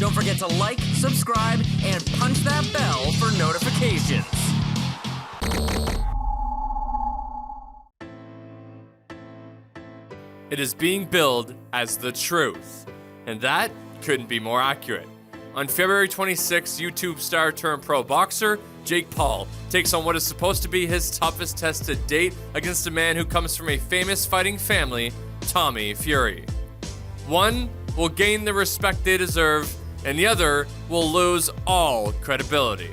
Don't forget to like, subscribe, and punch that bell for notifications. It is being billed as the truth, and that couldn't be more accurate. On February 26, YouTube star turned pro boxer Jake Paul takes on what is supposed to be his toughest test to date against a man who comes from a famous fighting family, Tommy Fury. One will gain the respect they deserve, and the other will lose all credibility.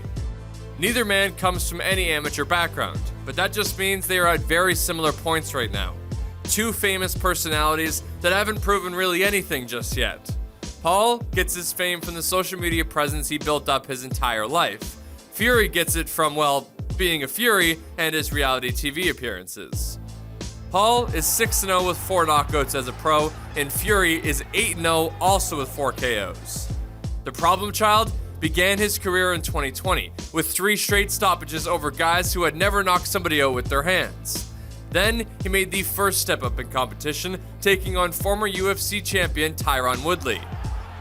Neither man comes from any amateur background, but that just means they are at very similar points right now. Two famous personalities that haven't proven really anything just yet. Paul gets his fame from the social media presence he built up his entire life. Fury gets it from, well, being a Fury and his reality TV appearances. Paul is 6-0 with 4 knockouts as a pro, and Fury is 8-0 also with 4 KOs. The problem child began his career in 2020 with 3 straight stoppages over guys who had never knocked somebody out with their hands. Then, he made the first step up in competition, taking on former UFC champion Tyron Woodley.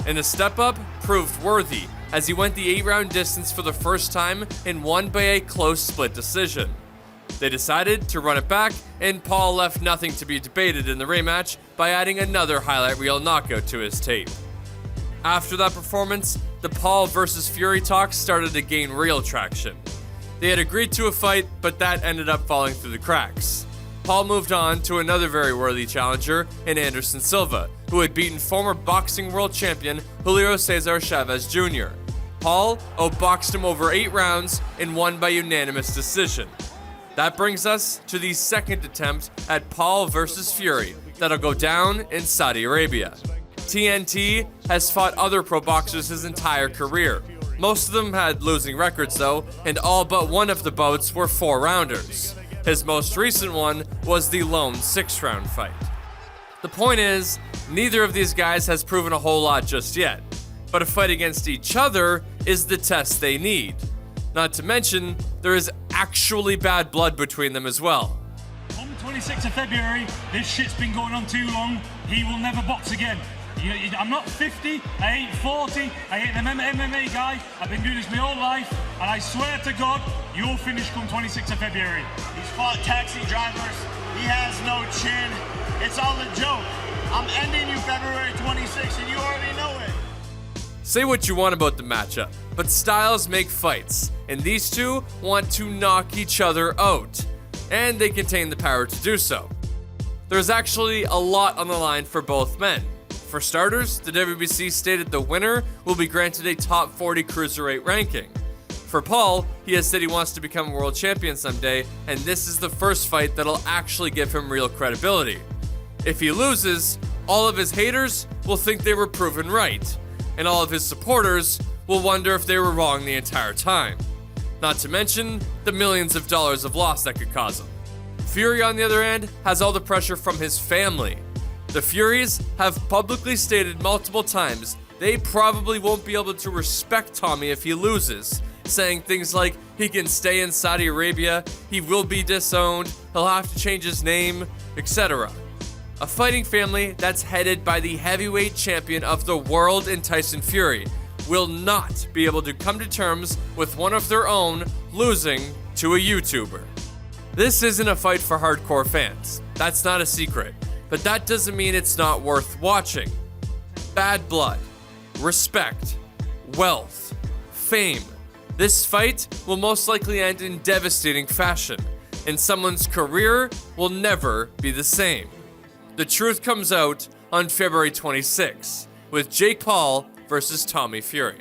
And the step up proved worthy, as he went the 8-round distance for the first time and won by a close split decision. They decided to run it back, and Paul left nothing to be debated in the rematch by adding another highlight reel knockout to his tape. After that performance, the Paul versus Fury talks started to gain real traction. They had agreed to a fight, but that ended up falling through the cracks. Paul moved on to another very worthy challenger in Anderson Silva, who had beaten former boxing world champion Julio Cesar Chavez Jr. Paul outboxed him over 8 rounds and won by unanimous decision. That brings us to the second attempt at Paul versus Fury that'll go down in Saudi Arabia. TNT has fought other pro boxers his entire career. Most of them had losing records though, and all but one of the bouts were 4-rounders. His most recent one was the lone 6-round fight. The point is, neither of these guys has proven a whole lot just yet, but a fight against each other is the test they need. Not to mention, there is actually bad blood between them as well. On the 26th of February, this shit's been going on too long. He will never box again. I'm not 50, I ain't 40, I ain't an MMA guy. I've been doing this my whole life, and I swear to God, you'll finish come 26th of February. He's fought taxi drivers, he has no chin. It's all a joke. I'm ending you February 26th, and you already know it. Say what you want about the matchup, but styles make fights, and these two want to knock each other out, and they contain the power to do so. There's actually a lot on the line for both men. For starters, the WBC stated the winner will be granted a top 40 cruiserweight ranking. For Paul, he has said he wants to become a world champion someday, and this is the first fight that'll actually give him real credibility. If he loses, all of his haters will think they were proven right, and all of his supporters will wonder if they were wrong the entire time. Not to mention the millions of dollars of loss that could cause him. Fury, on the other hand, has all the pressure from his family. The Furies have publicly stated multiple times they probably won't be able to respect Tommy if he loses, saying things like he can stay in Saudi Arabia, he will be disowned, he'll have to change his name, etc. A fighting family that's headed by the heavyweight champion of the world in Tyson Fury will not be able to come to terms with one of their own losing to a YouTuber. This isn't a fight for hardcore fans, that's not a secret. But that doesn't mean it's not worth watching. Bad blood, respect, wealth, fame. This fight will most likely end in devastating fashion, and someone's career will never be the same. The truth comes out on February 26, with Jake Paul versus Tommy Fury.